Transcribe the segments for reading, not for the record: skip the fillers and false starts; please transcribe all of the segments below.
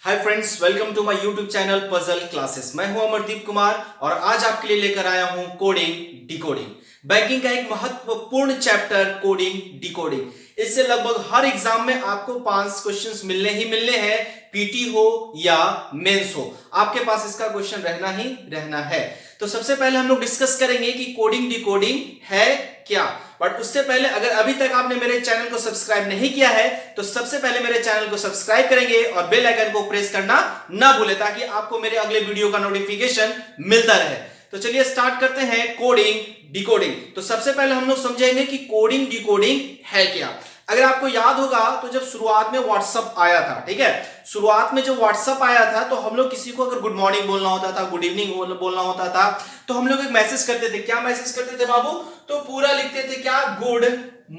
Hi friends, welcome to my YouTube channel puzzle classes. मैं हूं अमरदीप कुमार और आज आपके लिए लेकर आया हूं कोडिंग डिकोडिंग। बैंकिंग का एक महत्वपूर्ण चैप्टर कोडिंग डिकोडिंग। इससे लगभग हर एग्जाम में आपको 5 क्वेश्चंस मिलने ही मिलने हैं, पीटी हो या मेंस हो, आपके पास इसका क्वेश्चन रहना ही रहना है। तो सबसे पहले हम लोग डिस्कस करेंगे कि कोडिंग डिकोडिंग है क्या। बट उससे पहले अगर अभी तक आपने मेरे चैनल को सब्सक्राइब नहीं किया है तो सबसे पहले मेरे चैनल को सब्सक्राइब करेंगे और बेल आइकन को प्रेस करना ना भूलें ताकि आपको मेरे अगले वीडियो का नोटिफिकेशन मिलता रहे। तो चलिए स्टार्ट करते हैं कोडिंग डिकोडिंग। तो सबसे पहले हम लोग समझेंगे कि कोडिंग डिकोडिंग है क्या। अगर आपको याद होगा तो जब शुरुआत में व्हाट्सएप आया था, ठीक है, शुरुआत में जब व्हाट्सएप आया था तो हम लोग किसी को अगर गुड मॉर्निंग बोलना होता था, गुड इवनिंग बोलना होता था, तो हम लोग एक मैसेज करते थे। क्या मैसेज करते थे बाबू? तो पूरा लिखते थे क्या? गुड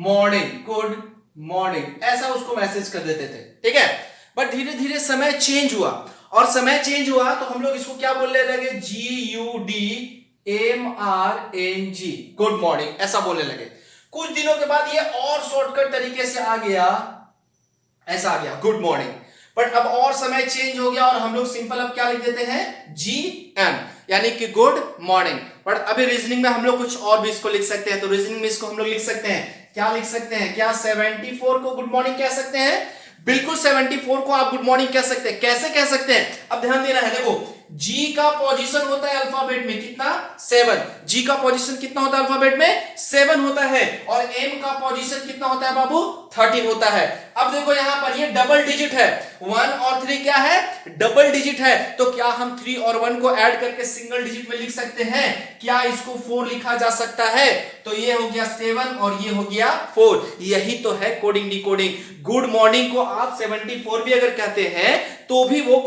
मॉर्निंग, गुड मॉर्निंग, ऐसा उसको मैसेज कर देते थे, ठीक है। बट धीरे धीरे समय चेंज हुआ और समय चेंज हुआ तो हम लोग इसको क्या बोलने लगे? GUDMRNG, गुड मॉर्निंग, ऐसा बोलने लगे। कुछ दिनों के बाद ये और शॉर्टकट तरीके से आ गया, ऐसा आ गया गुड मॉर्निंग। बट अब और समय चेंज हो गया और हम लोग सिंपल अब क्या लिख देते हैं? GM, यानी कि गुड मॉर्निंग। बट अभी रीजनिंग में हम लोग कुछ और भी इसको लिख सकते हैं। तो रीजनिंग में इसको हम लोग लिख सकते हैं, क्या लिख सकते हैं? क्या 74 को गुड मॉर्निंग कह सकते हैं? बिल्कुल 74 को आप गुड मॉर्निंग कह सकते हैं। कैसे कह सकते हैं? अब ध्यान देना है, देखो G का पोजीशन होता है अल्फाबेट में कितना? 7। G का पोजीशन कितना होता है अल्फाबेट में? 7 होता है। और M का पोजीशन कितना होता है बाबू? 13 होता है। अब देखो यहां पर ये डबल डिजिट है, 1 और 3 क्या है? डबल डिजिट है। तो क्या हम 3 और 1 को ऐड करके सिंगल डिजिट में लिख सकते हैं? क्या इसको 4 लिखा जा सकता है? तो ये हो गया 7 और ये हो गया 4। यही तो है कोडिंग डिकोडिंग। गुड मॉर्निंग को आप 74 भी अगर कहते हैं तो भी वो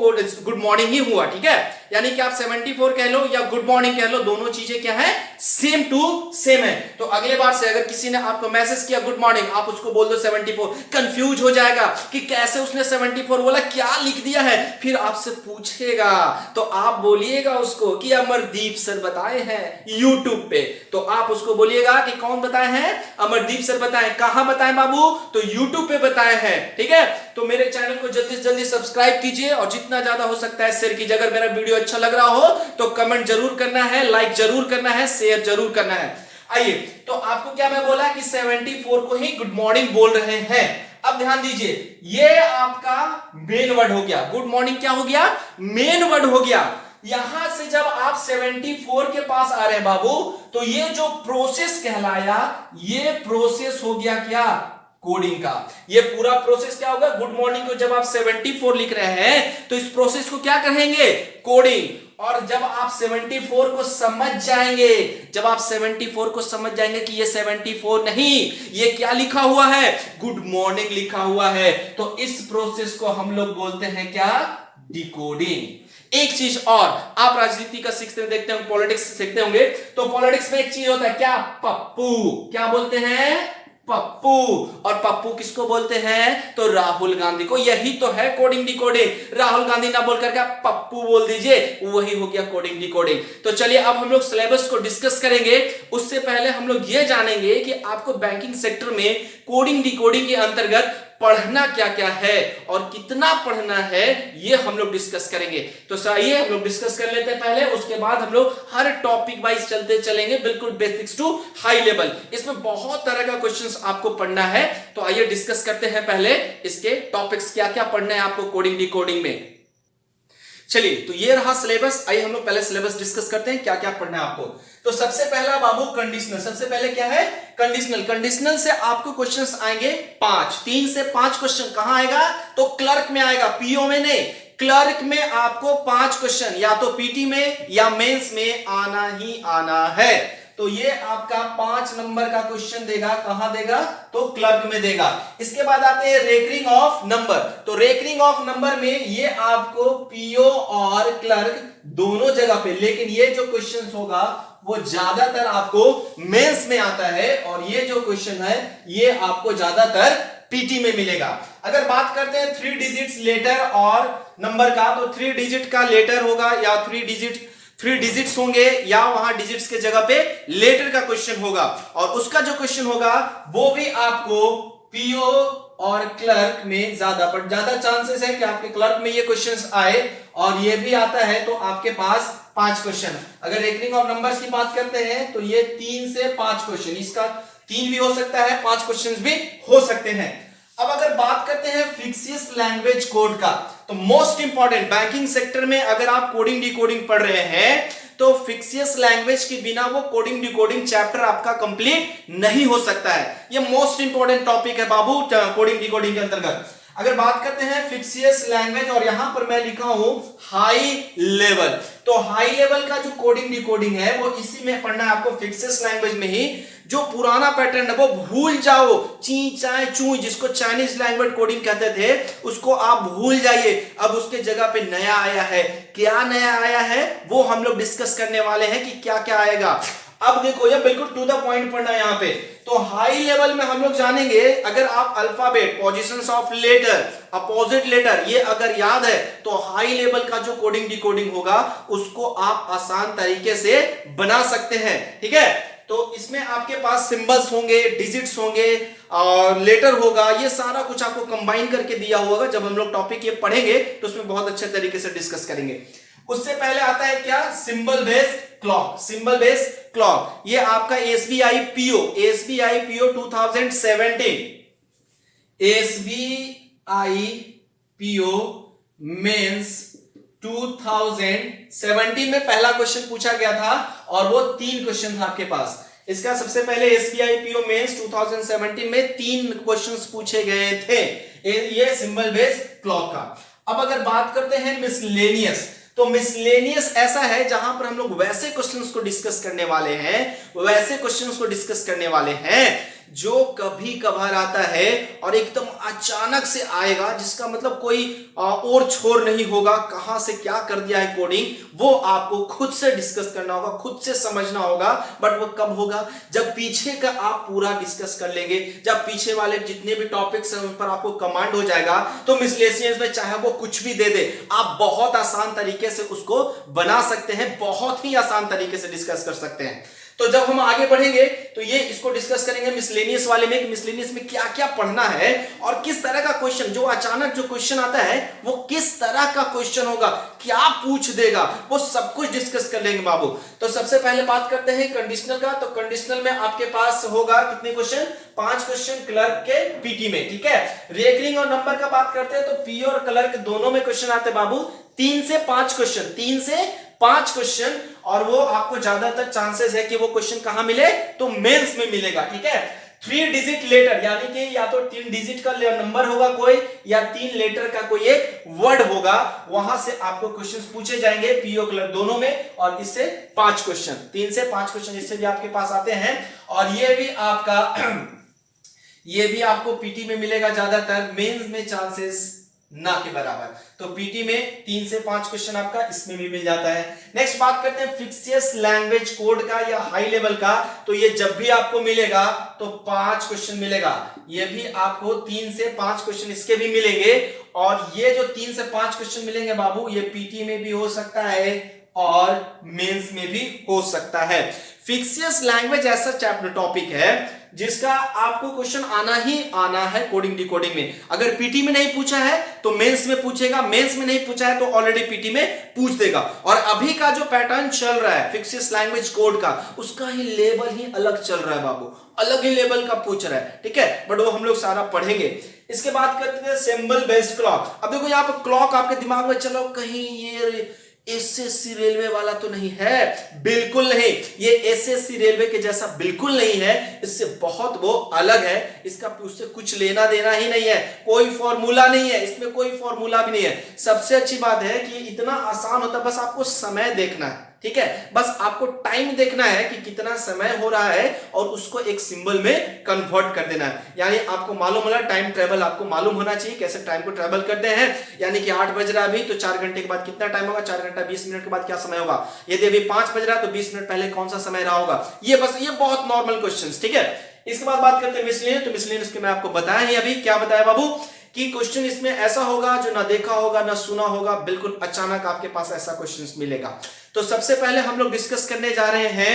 गुड मॉर्निंग ही हुआ, ठीक है। यानी कि आप 74 कह लो या गुड मॉर्निंग कह लो, दोनों चीजें क्या है? सेम टू सेम है। तो अगले बार से अगर किसी ने आपको मैसेज किया गुड मॉर्निंग, आप उसको बोल दो 74। कंफ्यूज हो जाएगा कि कैसे उसने 74 बोला, क्या लिख दिया है। फिर आपसे पूछेगा तो आप बोलिएगा उसको कि अमरदीप सर बताए हैं यूट्यूब पे। तो आप उसको बोलिएगा कि कौन बताए हैं? अमरदीप सर बताए। कहां बताए बाबू? तो यूट्यूब पे बताए हैं, ठीक है। तो मेरे चैनल को जल्दी से जल्दी सब्सक्राइब कीजिए और जितना ज्यादा हो सकता है शेयर कीजिए। अगर मेरा वीडियो अच्छा लग रहा हो तो कमेंट जरूर करना है, लाइक जरूर करना है, शेयर जरूर करना है। आइए, तो आपको क्या मैं बोला कि 74 को ही गुड मॉर्निंग बोल रहे हैं। अब ध्यान दीजिए, ये आपका मेन वर्ड हो गया। गुड मॉर्निंग क्या हो गया? मेन वर्ड हो गया। यहां से जब आप 74 के पास आ रहे हैं बाबू, तो ये जो प्रोसेस कहलाया, ये प्रोसेस हो गया क्या? कोडिंग का। ये पूरा प्रोसेस क्या होगा? गुड मॉर्निंग को जब आप 74 लिख रहे हैं तो इस प्रोसेस को क्या कहेंगे? कोडिंग। और जब आप 74 को समझ जाएंगे, जब आप 74 को समझ जाएंगे कि ये 74 नहीं, ये क्या लिखा हुआ है? गुड मॉर्निंग लिखा हुआ है, तो इस प्रोसेस को हम लोग बोलते हैं क्या? डिकोडिंग। एक चीज और, आप राजनीति का सीखते हैं, देखते होंगे, पॉलिटिक्स सीखते होंगे, तो पॉलिटिक्स में एक चीज होता है क्या? पप्पू। क्या बोलते हैं? पप्पू। और पप्पू किसको बोलते हैं? तो राहुल गांधी को। यही तो है कोडिंग डिकोडिंग। राहुल गांधी ना बोल करके आप पप्पू बोल दीजिए, वही हो गया कोडिंग डिकोडिंग। तो चलिए अब हम लोग सिलेबस को डिस्कस करेंगे। उससे पहले हम लोग ये जानेंगे कि आपको बैंकिंग सेक्टर में कोडिंग डिकोडिंग के अंतर्गत पढ़ना क्या क्या है और कितना पढ़ना है, ये हम लोग डिस्कस करेंगे। तो आइए हम लोग डिस्कस कर लेते हैं पहले, उसके बाद हम लोग हर टॉपिक वाइज चलते चलेंगे, बिल्कुल बेसिक्स टू हाई लेवल। इसमें बहुत तरह का क्वेश्चंस आपको पढ़ना है। तो आइए डिस्कस करते हैं पहले इसके टॉपिक्स, क्या क्या पढ़ना है आपको कोडिंग डिकोडिंग में। चलिए, तो ये रहा सिलेबस। आइए हम लोग पहले सिलेबस डिस्कस करते हैं, क्या क्या पढ़ना है आपको। तो सबसे पहला बाबू कंडीशनल। सबसे पहले क्या है? कंडीशनल। कंडीशनल से आपको क्वेश्चंस आएंगे 5, 3 से 5 क्वेश्चन। कहां आएगा? तो क्लर्क में आएगा, पीओ में नहीं। क्लर्क में आपको 5 क्वेश्चन या तो पीटी में या मेंस में आना ही आना है। तो ये आपका 5 नंबर का क्वेश्चन देगा। कहां देगा? तो क्लर्क में देगा। इसके बाद आते हैं रेकरिंग ऑफ नंबर। तो रेकरिंग ऑफ नंबर में ये आपको पीओ और क्लर्क दोनों जगह पे, लेकिन ये जो क्वेश्चन होगा वो ज्यादातर आपको मेंस में आता है और ये जो क्वेश्चन है ये आपको ज्यादातर पीटी में मिलेगा। अगर बात करते हैं 3 डिजिट्स लेटर और नंबर का, तो 3 डिजिट का लेटर होगा या 3 डिजिट्स होंगे या वहां डिजिट्स के जगह पे लेटर का क्वेश्चन होगा। और उसका जो क्वेश्चन होगा वो भी आपको पीओ और क्लर्क में ज्यादा, पर ज्यादा चांसेस है कि आपके क्लर्क में ये क्वेश्चंस आए और ये भी आता है तो आपके पास 5 क्वेश्चन। अगर रेकनिंग ऑफ नंबर्स की बात करते हैं तो ये 3 से 5 क्वेश्चन, इसका 3 भी हो सकता है, 5 क्वेश्चन भी हो सकते हैं। अब अगर बात करते हैं फिक्सियस लैंग्वेज कोड का, तो मोस्ट इंपॉर्टेंट बैंकिंग सेक्टर में अगर आप कोडिंग डिकोडिंग पढ़ रहे हैं तो फिक्सियस लैंग्वेज के बिना वो कोडिंग डिकोडिंग चैप्टर आपका कंप्लीट नहीं हो सकता है। ये मोस्ट इंपॉर्टेंट टॉपिक है बाबू कोडिंग डिकोडिंग के अंतर्गत। अगर बात करते हैं फिक्सियस लैंग्वेज और यहां पर मैं लिखा हूं हाई लेवल, तो हाई लेवल का जो कोडिंग डिकोडिंग है वो इसी में पढ़ना है आपको, फिक्सियस लैंग्वेज में ही। जो पुराना पैटर्न है वो भूल जाओ, ची चाय चू जिसको चाइनीज लैंग्वेज कोडिंग कहते थे उसको आप भूल जाइए। अब उसके जगह पे नया आया है। क्या नया आया है वो हम लोग डिस्कस करने वाले हैं कि क्या क्या आएगा। अब देखो ये बिल्कुल टू द पॉइंट पढ़ना है यहाँ पे। तो हाई लेवल में हम लोग जानेंगे, अगर आप alphabet, positions of letter, opposite letter ये अगर याद है तो हाई लेवल का जो कोडिंग डिकोडिंग होगा उसको आप आसान तरीके से बना सकते हैं। ठीक है, तो इसमें आपके पास सिंबल्स होंगे, डिजिट्स होंगे और लेटर होगा, ये सारा कुछ आपको कंबाइन करके दिया होगा। जब हम लोग टॉपिक ये पढ़ेंगे तो उसमें बहुत अच्छे तरीके से डिस्कस करेंगे। उससे पहले आता है क्या, symbol based clock. Symbol based clock ये आपका SBI PO 2017, SBI PO mains 2017 में पहला क्वेश्चन पूछा गया था और वो 3 क्वेश्चन था आपके पास। इसका सबसे पहले एसबीआई पीओ मेंस 2017 में 3 क्वेश्चंस पूछे गए थे, ये सिंबल बेस्ड क्लॉक का। अब अगर बात करते हैं मिसलेनियस, तो मिसलेनियस ऐसा है जहां पर हम लोग वैसे क्वेश्चंस को डिस्कस करने वाले हैं, वैसे क्वेश्चंस को डिस्कस करने वाले हैं जो कभी कभार आता है और एकदम अचानक से आएगा, जिसका मतलब कोई और छोर नहीं होगा, कहां से क्या कर दिया है कोडिंग, वो आपको खुद से डिस्कस करना होगा, खुद से समझना होगा। बट वो कब होगा, जब पीछे का आप पूरा डिस्कस कर लेंगे, जब पीछे वाले जितने भी टॉपिक्स हैं उन पर आपको कमांड हो जाएगा। तो मिसलेनियस में चाहे वो कुछ भी दे दे, आप बहुत आसान तरीके से उसको बना सकते हैं, बहुत ही आसान तरीके से डिस्कस कर सकते हैं। तो जब हम आगे बढ़ेंगे तो ये इसको डिस्कस करेंगे मिसलेनियस वाले में, कि मिसलेनियस में क्या क्या पढ़ना है और किस तरह का क्वेश्चन, जो अचानक जो क्वेश्चन आता है वो किस तरह का क्वेश्चन होगा, क्या पूछ देगा, वो सब कुछ डिस्कस कर लेंगे बाबू। तो सबसे पहले बात करते हैं कंडीशनल का। तो कंडीशनल में आपके पास होगा कितने क्वेश्चन, 5 क्वेश्चन क्लर्क के पीटी में। ठीक है, रेकरिंग और नंबर का बात करते हैं तो पी और क्लर्क दोनों में क्वेश्चन आते हैं बाबू, 3 से 5 क्वेश्चन, 3 से 5 क्वेश्चन। और वो आपको ज्यादातर चांसेस है कि वो क्वेश्चन कहां मिले, तो मेंस में मिलेगा। ठीक है, 3 डिजिट लेटर, यानी कि या तो 3 डिजिट का नंबर होगा कोई, या 3 लेटर का कोई एक वर्ड होगा, वहां से आपको क्वेश्चंस पूछे जाएंगे पीओ क्लर्क दोनों में। और इससे 5 क्वेश्चन, 3 से 5 क्वेश्चन इससे भी आपके पास आते हैं। और ये भी आपका ये भी आपको पीटी में मिलेगा ज्यादातर, मेंस में चांसेस ना के बराबर। तो पीटी में 3 से 5 क्वेश्चन आपका इसमें भी मिल जाता है। नेक्स्ट बात करते हैं फिक्सियस लैंग्वेज कोड का या हाई लेवल का। तो ये जब भी आपको मिलेगा तो 5 क्वेश्चन मिलेगा, ये भी आपको 3 से 5 क्वेश्चन इसके भी मिलेंगे। और ये जो 3 से 5 क्वेश्चन मिलेंगे बाबू, ये पीटी में भी हो सकता है और मेंस में भी हो सकता है। फिक्सियस लैंग्वेज ऐसा चैप्टर टॉपिक है जिसका आपको क्वेश्चन आना ही आना है कोडिंग डिकोडिंग में। अगर पीटी में नहीं पूछा है तो मेंस में पूछेगा, मेंस में नहीं पूछा है तो ऑलरेडी पीटी में पूछ देगा। और अभी का जो पैटर्न चल रहा है फिक्सियस लैंग्वेज कोड का, उसका ही लेवल ही अलग चल रहा है बाबू, अलग ही लेवल का पूछ रहा है। ठीक है, बट वो हम लोग सारा पढ़ेंगे। इसके बाद करते हैं सिंबल बेस्ड क्लॉक। अब देखो यहाँ पर क्लॉक आपके दिमाग में चलो कहीं ये एसएससी रेलवे वाला तो नहीं है, बिल्कुल नहीं, ये एसएससी रेलवे के जैसा बिल्कुल नहीं है, इससे बहुत वो अलग है। इसका उससे कुछ लेना देना ही नहीं है, कोई फॉर्मूला नहीं है, इसमें कोई फॉर्मूला भी नहीं है। सबसे अच्छी बात है कि इतना आसान होता है, बस आपको समय देखना है। ठीक है, बस आपको टाइम देखना है कि कितना समय हो रहा है और उसको एक सिंबल में कन्वर्ट कर देना है। यानी आपको मालूम होना, टाइम ट्रेवल आपको मालूम होना चाहिए कैसे टाइम को ट्रेवल करते हैं। यानी कि 8 बज रहा है अभी, तो 4 घंटे के बाद कितना टाइम होगा, 4 घंटा 20 मिनट के बाद क्या समय होगा। यदि अभी 5 बज रहा है तो 20 मिनट पहले कौन सा समय रहा होगा। ये बस ये बहुत नॉर्मल क्वेश्चन। ठीक है, इसके बाद बात करते हैं मिसलेनियस। तो मिसलेनियस के मैं आपको बताया ही अभी, क्या बताया बाबू, कि क्वेश्चन इसमें ऐसा होगा जो ना देखा होगा ना सुना होगा, बिल्कुल अचानक आपके पास ऐसा क्वेश्चन मिलेगा। तो सबसे पहले हम लोग डिस्कस करने जा रहे हैं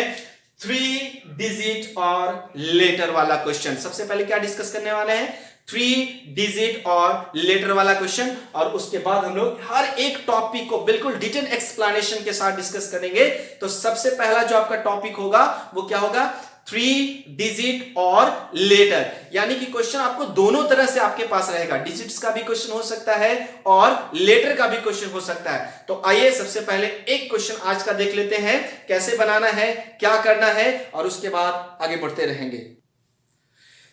3 डिजिट और लेटर वाला क्वेश्चन। सबसे पहले क्या डिस्कस करने वाले हैं, थ्री डिजिट और लेटर वाला क्वेश्चन, और उसके बाद हम लोग हर एक टॉपिक को बिल्कुल डिटेल एक्सप्लेनेशन के साथ डिस्कस करेंगे। तो सबसे पहला जो आपका टॉपिक होगा वो क्या होगा, थ्री डिजिट और लेटर, यानी कि क्वेश्चन आपको दोनों तरह से आपके पास रहेगा, डिजिट्स का भी क्वेश्चन हो सकता है और लेटर का भी क्वेश्चन हो सकता है। तो आइए सबसे पहले एक क्वेश्चन आज का देख लेते हैं, कैसे बनाना है, क्या करना है, और उसके बाद आगे बढ़ते रहेंगे।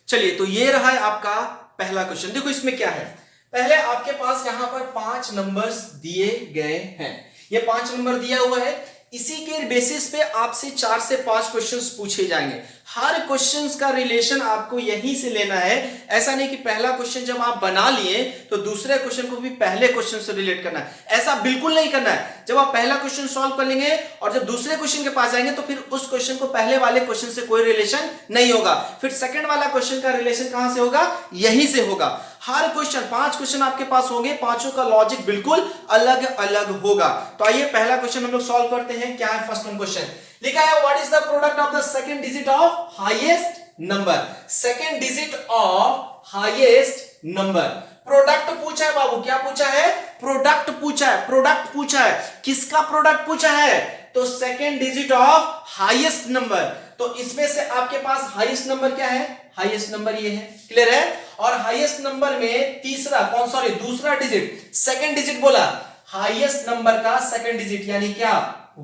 चलिए, तो ये रहा है आपका पहला क्वेश्चन। देखो इसमें क्या है, पहले आपके पास यहां पर 5 नंबर्स दिए गए हैं, ये 5 नंबर दिया हुआ है, इसी के बेसिस पे आपसे 4 से 5 क्वेश्चंस पूछे जाएंगे। हर क्वेश्चंस का रिलेशन आपको यहीं से लेना है। ऐसा नहीं कि पहला क्वेश्चन जब आप बना लिए तो दूसरे क्वेश्चन को भी पहले क्वेश्चन से रिलेट करना है, ऐसा बिल्कुल नहीं करना है। जब आप पहला क्वेश्चन सॉल्व कर लेंगे और जब दूसरे क्वेश्चन के पास जाएंगे तो फिर उस क्वेश्चन को पहले वाले क्वेश्चन से कोई रिलेशन नहीं होगा, फिर सेकंड वाला क्वेश्चन का रिलेशन कहां से होगा, यहीं से होगा। हर क्वेश्चन 5 क्वेश्चन आपके पास होंगे, पांचों का लॉजिक बिल्कुल अलग अलग होगा। तो आइए पहला क्वेश्चन हम लोग सॉल्व करते हैं। क्या है फर्स्ट वन क्वेश्चन, लिखा है what is the product of the second digit of highest number, second digit of highest number. Product पूछा है बाबू, क्या पूछा है, प्रोडक्ट पूछा है, प्रोडक्ट पूछा है, किसका प्रोडक्ट पूछा है, तो second digit of highest number. तो इसमें से आपके पास हाईएस्ट नंबर क्या है, हाईएस्ट नंबर ये है, क्लियर है। और हाईएस्ट नंबर में दूसरा डिजिट, सेकंड डिजिट बोला, हाईएस्ट नंबर का सेकंड डिजिट यानी क्या,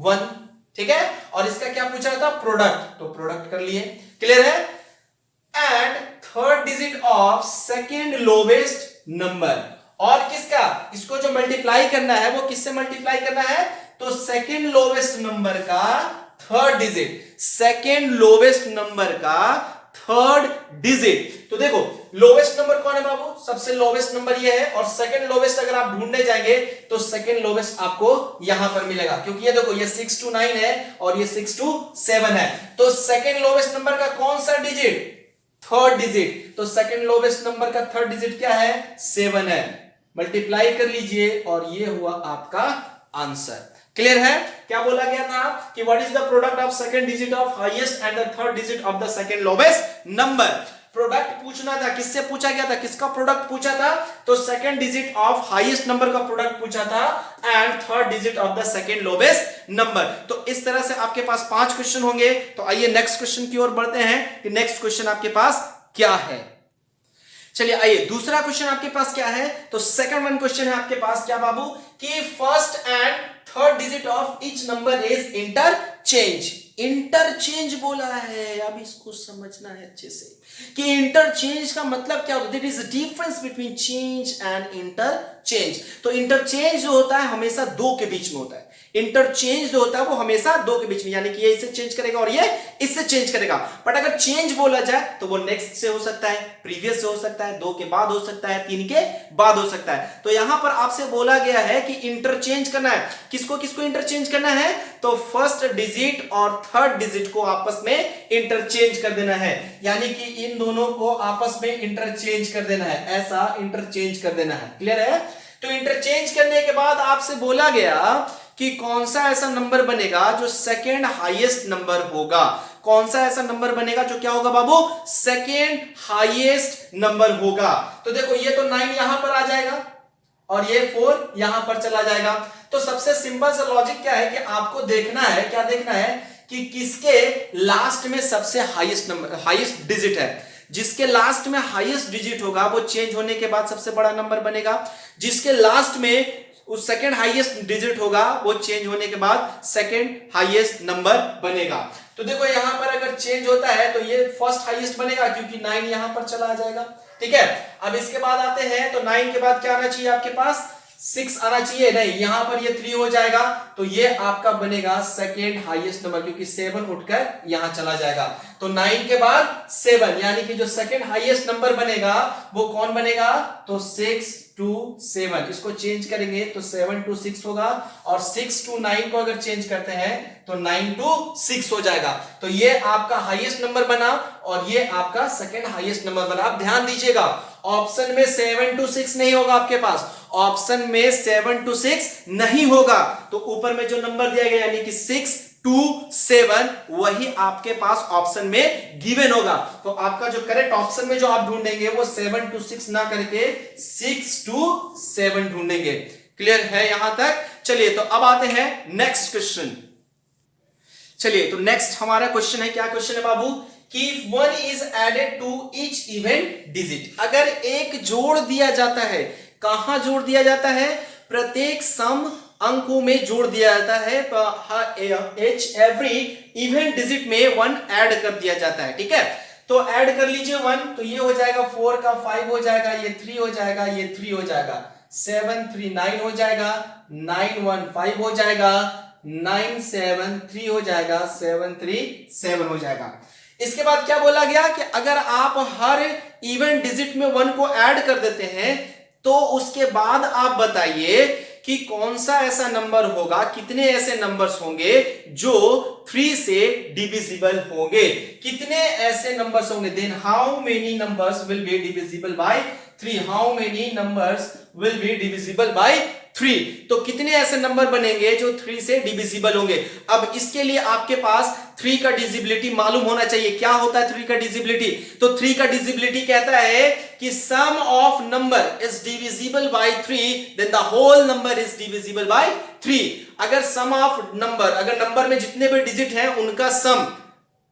1, ठीक है। और इसका क्या पूछा था, प्रोडक्ट, तो प्रोडक्ट कर लिए, क्लियर है। And third digit of second lowest number, और किसका, इसको जो मल्टीप्लाई करना है वो किससे मल्टीप्लाई करना है, तो सेकंड लोवेस्ट नंबर का third digit, second lowest number का थर्ड डिजिट। तो देखो लोवेस्ट नंबर कौन है बाबू, सबसे लोवेस्ट नंबर ये है, और सेकंड लोवेस्ट अगर आप ढूंढने जाएंगे तो सेकंड लोवेस्ट आपको यहां पर मिलेगा, क्योंकि ये देखो ये 6 to 9 है और ये 6 to 7 है। तो सेकंड लोवेस्ट नंबर का कौन सा डिजिट, थर्ड डिजिट, तो सेकंड लोवेस्ट नंबर का थर्ड डिजिट क्या है, 7 है। मल्टीप्लाई कर लीजिए और ये हुआ आपका आंसर, क्लियर है। क्या बोला गया था कि what is the product of second digit of highest and the third digit of the second lowest number. Product पूछना था, किससे पूछा गया था, किसका प्रोडक्ट पूछा था, तो second digit of highest number का प्रोडक्ट पूछा था and third digit of the second lowest number. तो इस तरह से आपके पास 5 क्वेश्चन होंगे। तो आइए नेक्स्ट क्वेश्चन की ओर बढ़ते हैं कि नेक्स्ट क्वेश्चन आपके पास क्या है। चलिए आइए दूसरा क्वेश्चन आपके पास क्या है, तो सेकंड वन क्वेश्चन है आपके पास क्या बाबू, कि first and third digit of each number is interchange. Interchange बोला है, अब इसको समझना है अच्छे से कि इंटरचेंज का मतलब क्या होता है, it is difference between change and interchange. तो इंटरचेंज जो होता है हमेशा दो के बीच में होता है, इंटरचेंज जो होता है वो हमेशा दो के बीच में, यानी कि ये इससे चेंज करेगा और ये इससे चेंज करेगा। बट अगर चेंज बोला जाए तो वो नेक्स्ट से हो सकता है, प्रीवियस से हो सकता है, 2 के बाद हो सकता है, 3 के बाद हो सकता है। तो यहां पर आपसे बोला गया है कि इंटरचेंज करना है, किसको किसको इंटरचेंज करना है, तो फर्स्ट डिजिट और थर्ड डिजिट को आपस में इंटरचेंज कर देना है, यानी कि इन दोनों को आपस में इंटरचेंज कर देना है, ऐसा इंटरचेंज कर देना है, क्लियर है। तो इंटरचेंज करने के बाद आपसे बोला गया कि कौन सा ऐसा नंबर बनेगा जो सेकेंड हाईएस्ट नंबर होगा, कौन सा ऐसा नंबर बनेगा जो क्या होगा बाबू, सेकेंड हाईएस्ट नंबर होगा। तो देखो ये तो 9 यहां पर आ जाएगा और ये 4 यहां पर चला जाएगा। तो सबसे सिंपल सा लॉजिक क्या है कि आपको देखना है, क्या देखना है कि किसके लास्ट में सबसे हाईएस्ट नंबर, हाईएस्ट डिजिट है। जिसके लास्ट में हाईएस्ट डिजिट होगा वो चेंज होने के बाद सबसे बड़ा नंबर बनेगा, जिसके लास्ट में उस सेकेंड हाईएस्ट डिजिट होगा वो चेंज होने के बाद सेकेंड हाईएस्ट नंबर बनेगा। तो देखो यहां पर अगर चेंज होता है तो ये फर्स्ट हाईएस्ट बनेगा क्योंकि 9 यहां पर चला जाएगा, ठीक है। अब इसके बाद आते हैं तो 9 के बाद क्या आना चाहिए आपके पास, 6 आना चाहिए, नहीं यहां पर ये 3 हो जाएगा, तो ये आपका बनेगा सेकेंड हाईएस्ट नंबर क्योंकि 7 उठकर यहां चला जाएगा। तो 9 के बाद 7 यानी कि जो सेकेंड हाईएस्ट नंबर बनेगा वो कौन बनेगा, तो 6 to 7, इसको चेंज करेंगे तो 7 to 6 होगा, और 6 to 9 को अगर चेंज करते हैं तो 9 to 6 हो जाएगा। तो ये आपका हाईएस्ट नंबर बना और ये आपका सेकेंड हाईएस्ट नंबर बना। आप ध्यान दीजिएगा ऑप्शन में 7 to 6 नहीं होगा आपके पास, ऑप्शन में 7 to 6 नहीं होगा, तो ऊपर में जो नंबर दिया गया यानी कि 6 2 7 वही आपके पास ऑप्शन में गिवन होगा। तो आपका जो करेक्ट ऑप्शन में जो आप ढूंढेंगे वो 7 to 6 ना करके 6 to 7 ढूंढेंगे। क्लियर है यहां तक? चलिए तो अब आते हैं नेक्स्ट क्वेश्चन। चलिए तो नेक्स्ट हमारा क्वेश्चन है, क्या क्वेश्चन है बाबू, कि if 1 is added to each even digit, अगर एक जोड़ दिया जाता है, कहां जोड़ दिया जाता है, प्रत्येक सम अंकों में जोड़ दिया जाता है, एवरी इवन डिजिट में 1 ऐड कर दिया जाता है। ठीक है, तो ऐड कर लीजिए 1, तो ये हो जाएगा 4 का 5 हो जाएगा, ये 3 हो जाएगा, ये 3 हो जाएगा, 7 3 9 हो जाएगा, 9 1 5 हो जाएगा, 9 7 3 हो जाएगा, 7 3 7 हो जाएगा। इसके बाद क्या बोला गया कि अगर आप हर इवन डिजिट में 1 को ऐड कर देते हैं तो उसके बाद आप बताइए कि कौन सा ऐसा नंबर होगा, कितने ऐसे नंबर्स होंगे जो 3 से डिविजिबल होंगे, कितने ऐसे नंबर्स होंगे, then how many numbers will be divisible by 3, how many numbers will be divisible by 3, तो कितने ऐसे नंबर बनेंगे जो 3 से डिविजिबल होंगे। अब इसके लिए आपके पास 3 का डिविजिबिलिटी मालूम होना चाहिए। क्या होता है 3 का डिविजिबिलिटी? तो 3 का डिविजिबिलिटी कहता है कि sum of number is divisible by 3 then the whole number is divisible by 3। अगर सम ऑफ नंबर, अगर नंबर में जितने भी डिजिट हैं उनका सम,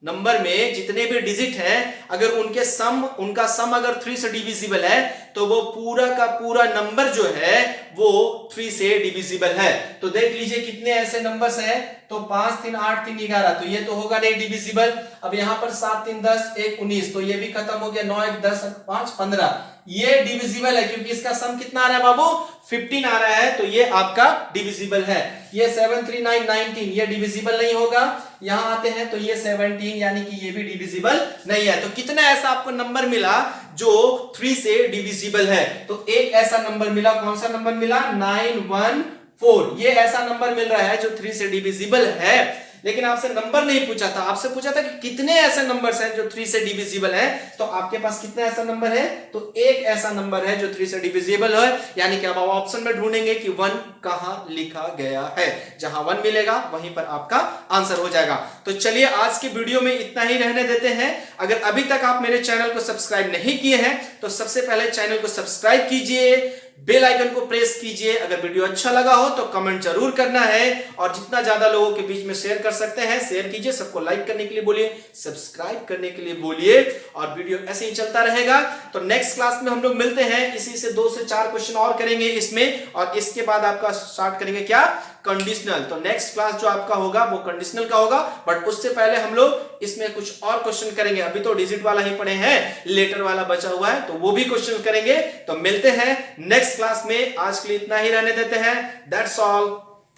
नंबर में जितने भी डिजिट हैं अगर उनका सम अगर 3 से डिविजिबल है तो वो पूरा का पूरा नंबर जो है वो 3 से डिविजिबल है। तो देख लीजिए कितने ऐसे नंबर्स हैं, तो 5 3 8 3 11, तो ये तो होगा नहीं डिविजिबल। अब यहां पर 7 3 10 1 19, तो ये भी खत्म हो गया, 9 1 10 5 15, ये डिविजिबल है क्योंकि इसका सम कितना आ रहा है बाबू, 15 आ रहा है, तो ये आपका डिविजिबल है। ये 7 3 9 19, ये डिविजिबल नहीं होगा। यहां आते हैं तो ये 17, यानी कि ये भी डिविजिबल नहीं है। तो कितना ऐसा आपको नंबर मिला जो 3 से डिविजिबल है? तो एक ऐसा नंबर मिला, कौन सा नंबर मिला, 914, ये ऐसा नंबर मिल रहा है जो 3 से डिविजिबल है। लेकिन आपसे नंबर नहीं पूछा था, आपसे पूछा था कि कितने ऐसे नंबर्स हैं जो 3 से डिविजिबल है। तो आपके पास कितना ऐसा नंबर है, तो एक ऐसा नंबर है जो 3 से डिविजिबल है, यानी कि अब आप ऑप्शन में ढूंढेंगे कि 1 कहां लिखा गया है, जहां 1 मिलेगा वहीं पर आपका आंसर हो जाएगा। तो चलिए आज की वीडियो में इतना ही रहने देते हैं। अगर अभी तक आप मेरे चैनल को सब्सक्राइब नहीं किए हैं तो सबसे पहले चैनल को सब्सक्राइब कीजिए, बेल आइकन को प्रेस कीजिए। अगर वीडियो अच्छा लगा हो तो कमेंट जरूर करना है, और जितना ज्यादा लोगों के बीच में शेयर कर सकते हैं शेयर कीजिए। सबको लाइक करने के लिए बोलिए, सब्सक्राइब करने के लिए बोलिए, और वीडियो ऐसे ही चलता रहेगा। तो नेक्स्ट क्लास में हम लोग मिलते हैं, इसी से 2 से 4 क्वेश्चन और करेंगे इसमें, और इसके बाद आपका स्टार्ट करेंगे क्या, कंडीशनल। तो नेक्स्ट क्लास जो आपका होगा वो कंडीशनल का होगा, बट उससे पहले हम लोग इसमें कुछ और क्वेश्चन करेंगे। अभी तो डिजिट वाला ही पढ़े हैं, लेटर वाला बचा हुआ है, तो वो भी क्वेश्चन करेंगे। तो मिलते हैं नेक्स्ट क्लास में, आज के लिए इतना ही रहने देते हैं। That's all,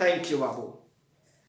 thank you Babu.